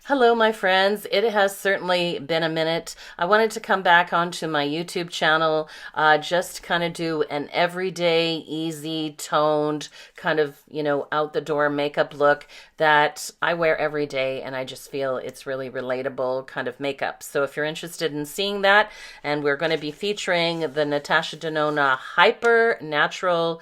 Hello, my friends. It has certainly been a minute. I wanted to come back onto my YouTube channel, just kind of do an everyday, easy toned, kind of, out the door makeup look that I wear every day. And I just feel it's really relatable kind of makeup. So if you're interested in seeing that, and we're going to be featuring the Natasha Denona Hyper Natural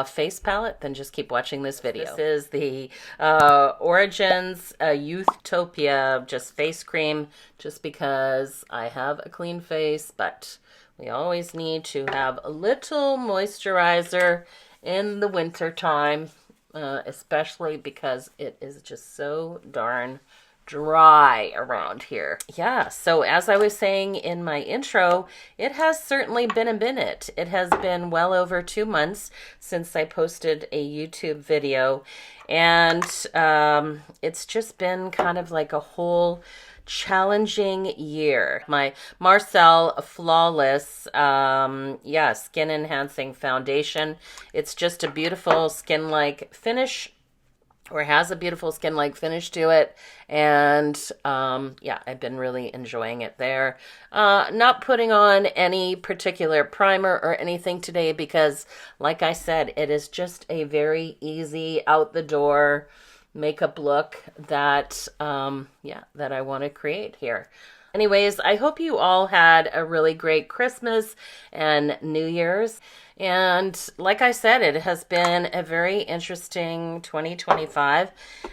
face palette, then just keep watching this video. This is the Origins Youthtopia just face cream, just because I have a clean face, but we always need to have a little moisturizer in the winter time, especially because it is just so darn dry around here. Yeah, so as I was saying in my intro, it has certainly been a minute. It has been well over 2 months since I posted a YouTube video, and it's just been kind of like a whole challenging year. My Marcel Flawless skin enhancing foundation. It's just a beautiful skin-like finish, or has a beautiful skin-like finish to it. And I've been really enjoying it there. Not putting on any particular primer or anything today because, like I said, it is just a very easy out the door makeup look that that I want to create here. Anyways, I hope you all had a really great Christmas and New Year's. And like I said, it has been a very interesting 2025.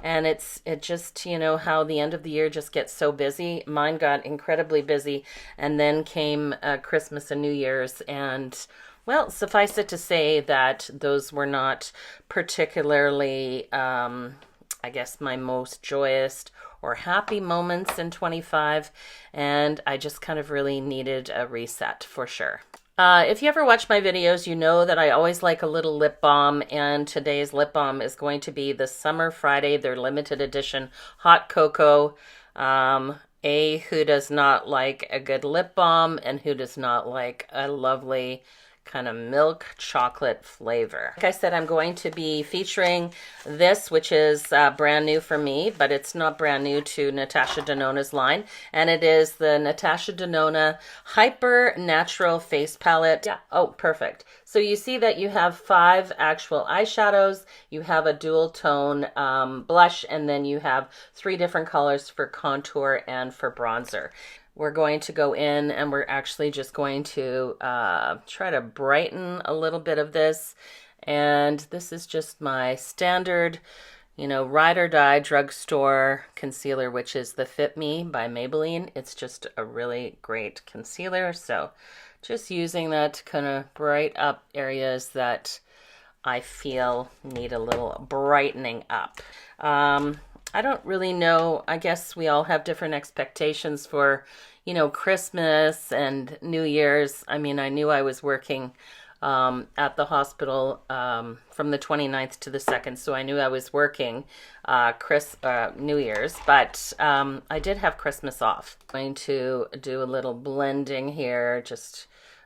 And it just, how the end of the year just gets so busy. Mine got incredibly busy. And then came Christmas and New Year's. And, well, suffice it to say that those were not particularly, I guess, my most joyous or happy moments in 25, and I just kind of really needed a reset for sure. If you ever watch my videos, you know that I always like a little lip balm, and today's lip balm is going to be the Summer Friday, their limited edition Hot Cocoa. Who does not like a good lip balm, and who does not like a lovely kind of milk chocolate flavor. Like I said, I'm going to be featuring this, which is brand new for me, but it's not brand new to Natasha Denona's line, and it is the Natasha Denona Hyper Natural Face Palette. Yeah, oh, perfect. So you see that you have 5 actual eyeshadows, you have a dual tone blush, and then you have 3 different colors for contour and for bronzer. We're going to go in and we're actually just going to try to brighten a little bit of this. And this is just my standard, ride or die drugstore concealer, which is the Fit Me by Maybelline. It's just a really great concealer. So just using that to kind of bright up areas that I feel need a little brightening up. I don't really know. I guess we all have different expectations for, Christmas and New Year's. I mean, I knew I was working at the hospital from the 29th to the 2nd, so I knew I was working New Year's, but I did have Christmas off. I'm going to do a little blending here.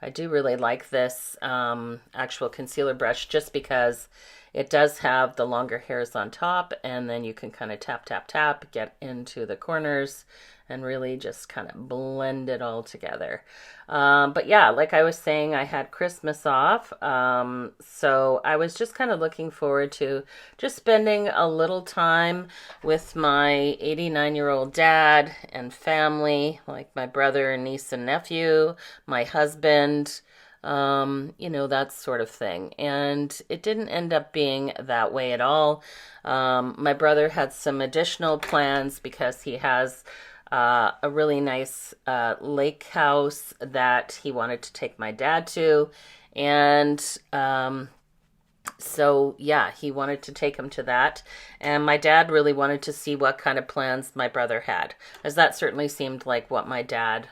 I do really like this actual concealer brush just because it does have the longer hairs on top, and then you can kind of tap, tap, tap, get into the corners and really just kind of blend it all together. But yeah, like I was saying, I had Christmas off, so I was just kind of looking forward to just spending a little time with my 89-year-old dad and family, like my brother, niece, and nephew, my husband, that sort of thing. And it didn't end up being that way at all. My brother had some additional plans because he has a really nice lake house that he wanted to take my dad to. And so yeah, he wanted to take him to that. And my dad really wanted to see what kind of plans my brother had, as that certainly seemed like what my dad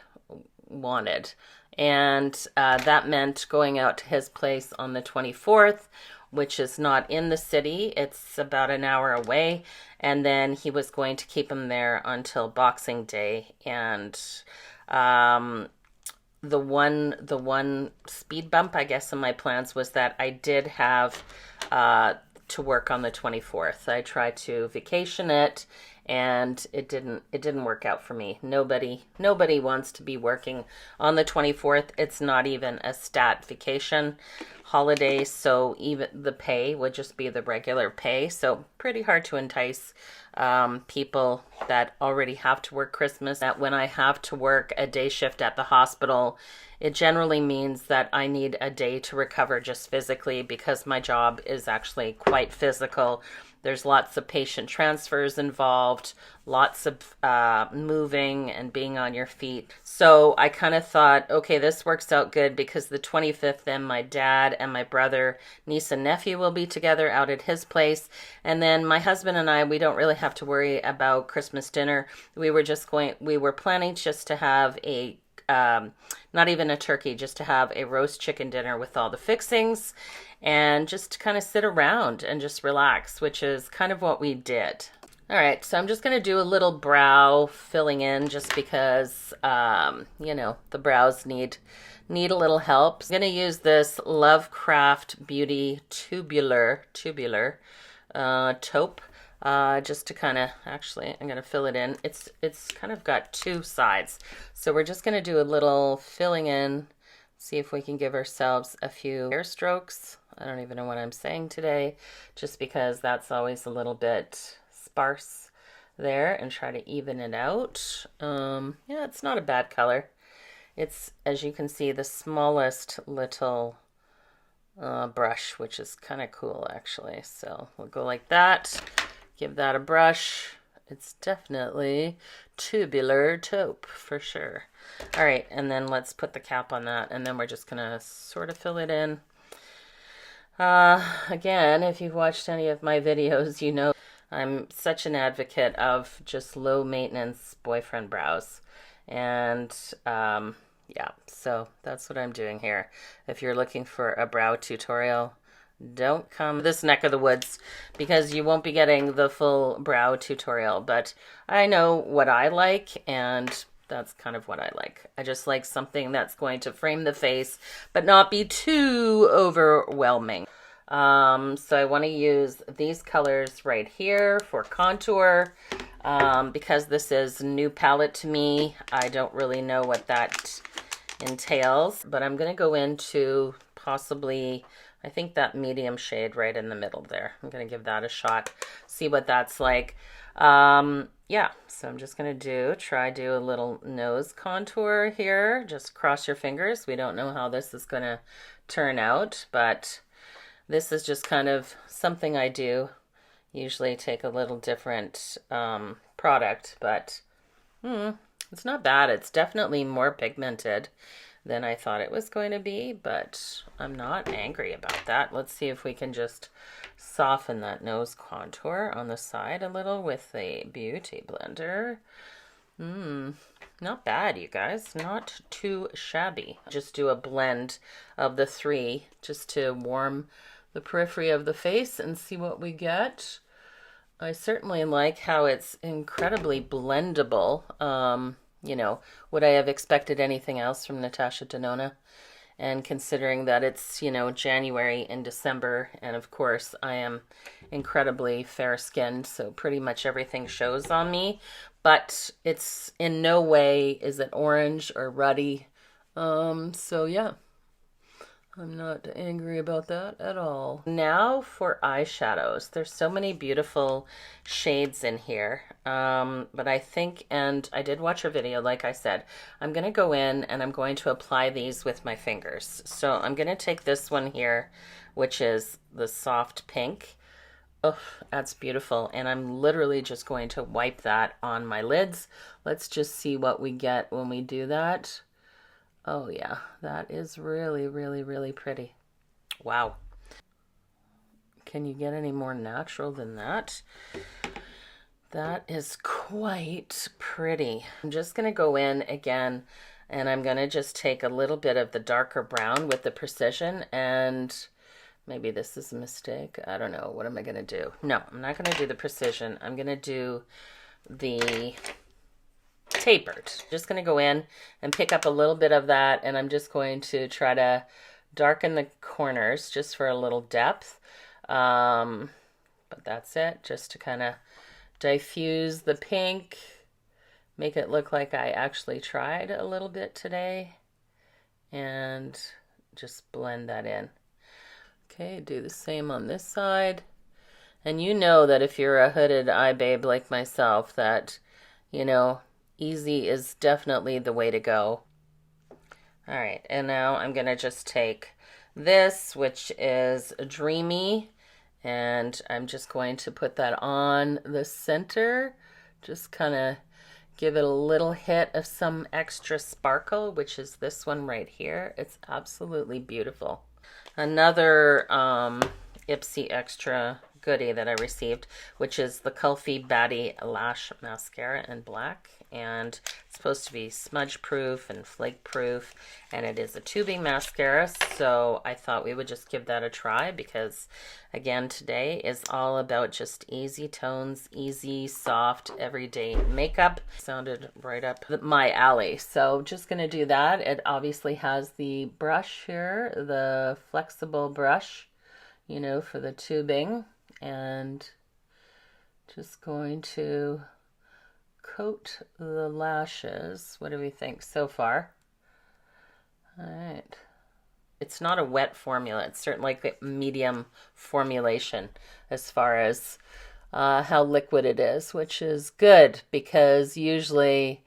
wanted. And that meant going out to his place on the 24th, which is not in the city. It's about an hour away. And then he was going to keep him there until Boxing Day. And the one speed bump, I guess, in my plans was that I did have to work on the 24th. I tried to vacation it and it didn't work out for me. Nobody wants to be working on the 24th. It's not even a stat vacation holiday, so even the pay would just be the regular pay. So pretty hard to entice people that already have to work Christmas. That when I have to work a day shift at the hospital, it generally means that I need a day to recover just physically, because my job is actually quite physical. There's lots of patient transfers involved, lots of moving and being on your feet. So I kind of thought, okay, this works out good, because the 25th, then my dad and my brother, niece and nephew will be together out at his place. And then my husband and I, we don't really have to worry about Christmas dinner. We were planning just to have a not even a turkey, just to have a roast chicken dinner with all the fixings and just to kind of sit around and just relax, which is kind of what we did. All right, so I'm just going to do a little brow filling in, just because, the brows need a little help. I'm going to use this Lovecraft Beauty tubular taupe. Just to kind of, actually, I'm going to fill it in. It's kind of got two sides. So we're just going to do a little filling in, see if we can give ourselves a few hair strokes. I don't even know what I'm saying today, just because that's always a little bit sparse there, and try to even it out. Yeah, it's not a bad color. It's, as you can see, the smallest little brush, which is kind of cool, actually. So we'll go like that. Give that a brush. It's definitely tubular taupe for sure. All right, and then let's put the cap on that, and then we're just gonna sort of fill it in. Again, if you've watched any of my videos, you know I'm such an advocate of just low maintenance boyfriend brows. And yeah, so that's what I'm doing here. If you're looking for a brow tutorial, don't come this neck of the woods, because you won't be getting the full brow tutorial. But I know what I like, and that's kind of what I like. I just like something that's going to frame the face, but not be too overwhelming. So I want to use these colors right here for contour. Because this is a new palette to me, I don't really know what that entails, but I'm going to go into possibly, I think, that medium shade right in the middle there. I'm going to give that a shot, see what that's like. Yeah, so I'm just going to try do a little nose contour here. Just cross your fingers. We don't know how this is going to turn out, but this is just kind of something I do. Usually take a little different product, but it's not bad. It's definitely more pigmented than I thought it was going to be, but I'm not angry about that. Let's see if we can just soften that nose contour on the side a little with the Beauty Blender. Not bad, you guys. Not too shabby. Just do a blend of the three just to warm the periphery of the face and see what we get. I certainly like how it's incredibly blendable. Would I have expected anything else from Natasha Deanna? And considering that it's, January and December, and of course I am incredibly fair-skinned, so pretty much everything shows on me, but it's in no way is it orange or ruddy. So yeah, I'm not angry about that at all. Now for eyeshadows. There's so many beautiful shades in here. But I think, and I did watch her video, like I said, I'm going to go in and I'm going to apply these with my fingers. So I'm going to take this one here, which is the soft pink. Oh, that's beautiful. And I'm literally just going to wipe that on my lids. Let's just see what we get when we do that. Oh yeah, that is really, really, really pretty. Wow. Can you get any more natural than that? That is quite pretty. I'm just going to go in again, and I'm going to just take a little bit of the darker brown with the Precision, and maybe this is a mistake. I don't know. What am I going to do? No, I'm not going to do the Precision. I'm going to do the Tapered. Just going to go in and pick up a little bit of that, and I'm just going to try to darken the corners just for a little depth. But that's it, just to kind of diffuse the pink, make it look like I actually tried a little bit today, and just blend that in. Okay, do the same on this side. And you know that if you're a hooded eye babe like myself, that, you know, easy is definitely the way to go. All right, and now I'm gonna just take this, which is Dreamy, and I'm just going to put that on the center, just kind of give it a little hit of some extra sparkle, which is this one right here. It's absolutely beautiful. Another Ipsy Extra goodie that I received, which is the Kulfi Batty Lash Mascara in black, and it's supposed to be smudge proof and flake proof, and it is a tubing mascara, so I thought we would just give that a try, because again, today is all about just easy tones, easy, soft, everyday makeup. Sounded right up my alley, so just gonna do that. It obviously has the brush here, the flexible brush, you know, for the tubing, and just going to coat the lashes. What do we think so far? All right. It's not a wet formula. It's certainly like a medium formulation as far as how liquid it is, which is good, because usually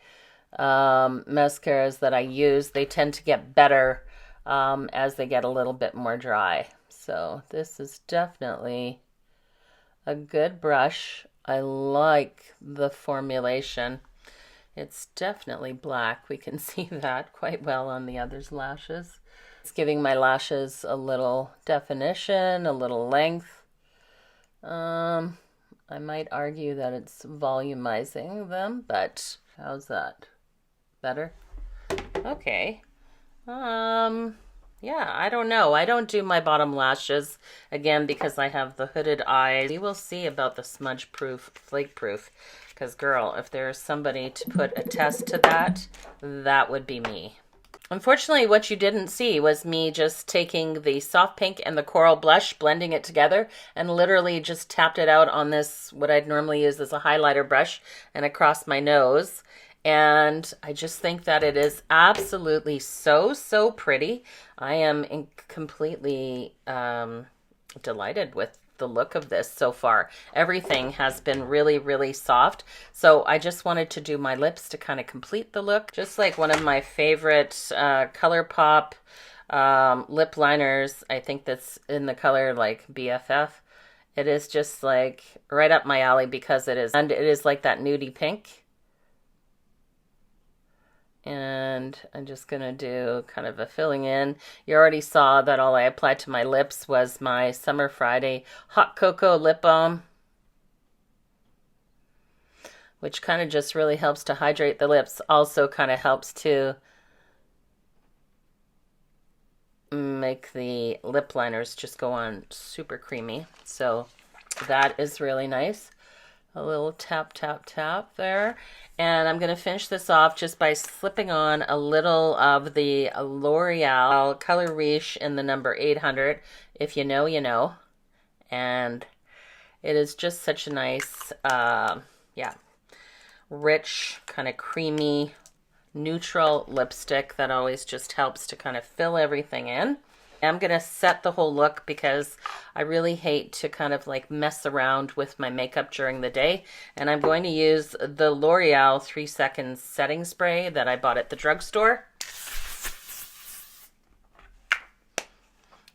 mascaras that I use, they tend to get better as they get a little bit more dry. So this is definitely a good brush. I like the formulation. It's definitely black. We can see that quite well on the other's lashes. It's giving my lashes a little definition, a little length. I might argue that it's volumizing them, but how's that? Better? Okay. Yeah, I don't know. I don't do my bottom lashes, again, because I have the hooded eyes. We will see about the smudge proof, flake proof, because girl, if there's somebody to put a test to that, that would be me. Unfortunately, what you didn't see was me just taking the soft pink and the coral blush, blending it together, and literally just tapped it out on this, what I'd normally use as a highlighter brush, and across my nose. And I just think that it is absolutely so, so pretty. I am completely delighted with the look of this so far. Everything has been really, really soft. So I just wanted to do my lips to kind of complete the look. Just like one of my favorite ColourPop lip liners. I think that's in the color like BFF. It is just like right up my alley, because it is, and it is like that nudie pink. And I'm just gonna do kind of a filling in. You already saw that all I applied to my lips was my Summer Friday Hot Cocoa Lip Balm, which kind of just really helps to hydrate the lips. Also kind of helps to make the lip liners just go on super creamy. So that is really nice. A little tap, tap, tap there. And I'm going to finish this off just by slipping on a little of the L'Oreal Color Riche in the number 800. If you know, you know. And it is just such a nice, yeah, rich, kind of creamy, neutral lipstick that always just helps to kind of fill everything in. I'm going to set the whole look, because I really hate to kind of like mess around with my makeup during the day. And I'm going to use the L'Oreal 3 Seconds setting spray that I bought at the drugstore.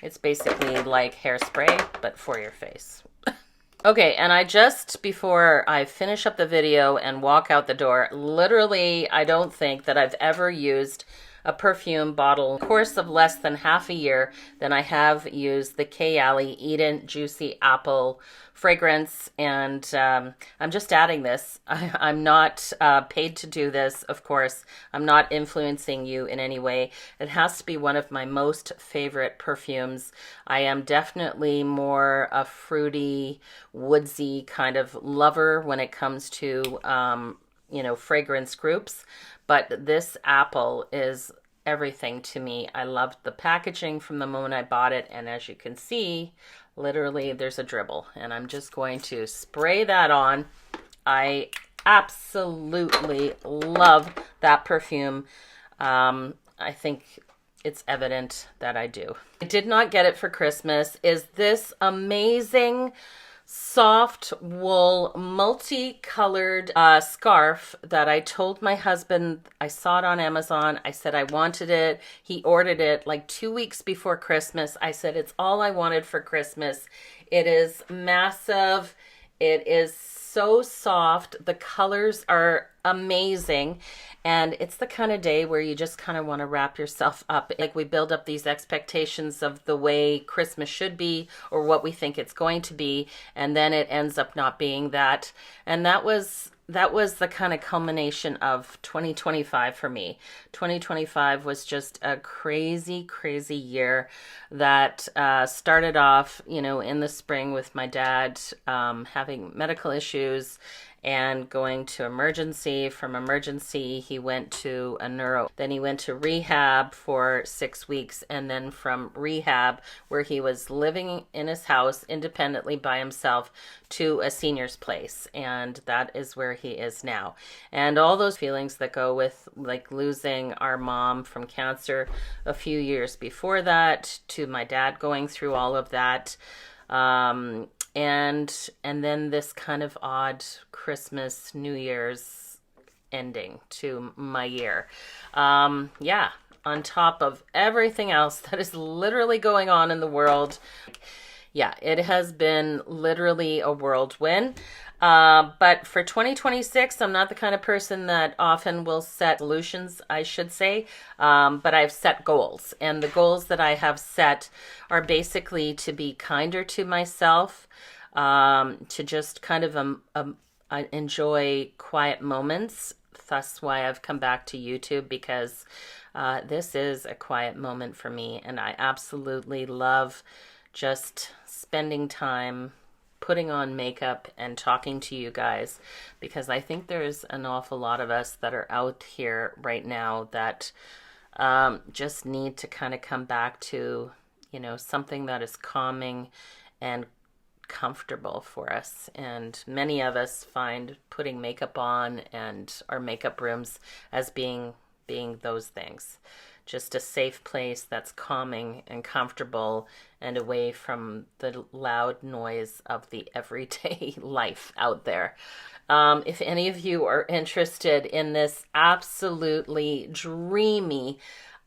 It's basically like hairspray, but for your face. Okay, and I just, before I finish up the video and walk out the door, literally, I don't think that I've ever used a perfume bottle in the course of less than half a year than I have used the Kayali Eden Juicy Apple fragrance. And I'm just adding this. I'm not paid to do this, of course. I'm not influencing you in any way. It has to be one of my most favorite perfumes. I am definitely more a fruity, woodsy kind of lover when it comes to you know, fragrance groups. But this apple is everything to me. I loved the packaging from the moment I bought it. And as you can see, literally there's a dribble. And I'm just going to spray that on I absolutely love that perfume. I think it's evident that I do. I did not get it for Christmas. Is this amazing soft wool multicolored scarf that I told my husband. I saw it on Amazon. I said I wanted it. He ordered it like 2 weeks before Christmas. I said it's all I wanted for Christmas. It is massive. It is so soft. The colors are amazing. And it's the kind of day where you just kind of want to wrap yourself up. Like we build up these expectations of the way Christmas should be or what we think it's going to be. And then it ends up not being that. And that was the kind of culmination of 2025 for me. 2025 was just a crazy, crazy year that started off, in the spring with my dad having medical issues and going to emergency. From emergency, he went to a neuro. Then he went to rehab for 6 weeks. And then from rehab, where he was living in his house independently by himself, to a senior's place. And that is where he is now. And all those feelings that go with like losing our mom from cancer a few years before that, to my dad going through all of that. And then this kind of odd Christmas, New Year's ending to my year. Yeah, on top of everything else that is literally going on in the world. Yeah, it has been literally a whirlwind. But for 2026, I'm not the kind of person that often will set solutions, I should say. But I've set goals. And the goals that I have set are basically to be kinder to myself, to just kind of enjoy quiet moments. Thus why I've come back to YouTube, because this is a quiet moment for me. And I absolutely love just spending time putting on makeup and talking to you guys, because I think there's an awful lot of us that are out here right now that just need to kind of come back to, something that is calming and comfortable for us. And many of us find putting makeup on and our makeup rooms as being those things. Just a safe place that's calming and comfortable and away from the loud noise of the everyday life out there. If any of you are interested in this absolutely dreamy,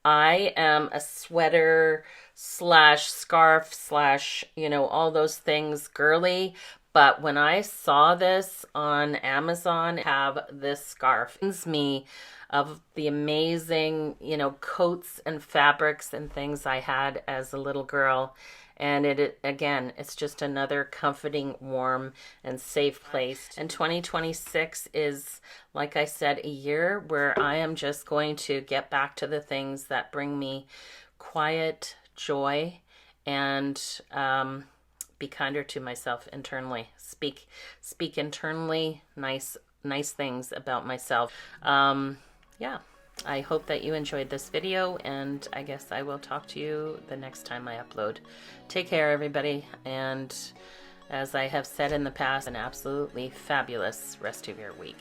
I am a sweater slash scarf slash, all those things girly. But when I saw this on Amazon, have this scarf, it reminds me of the amazing, coats and fabrics and things I had as a little girl. And it's just another comforting, warm, and safe place. And 2026 is, like I said, a year where I am just going to get back to the things that bring me quiet joy, and be kinder to myself internally. Speak internally nice things about myself. Yeah, I hope that you enjoyed this video, and I guess I will talk to you the next time I upload. Take care, everybody, and as I have said in the past, an absolutely fabulous rest of your week.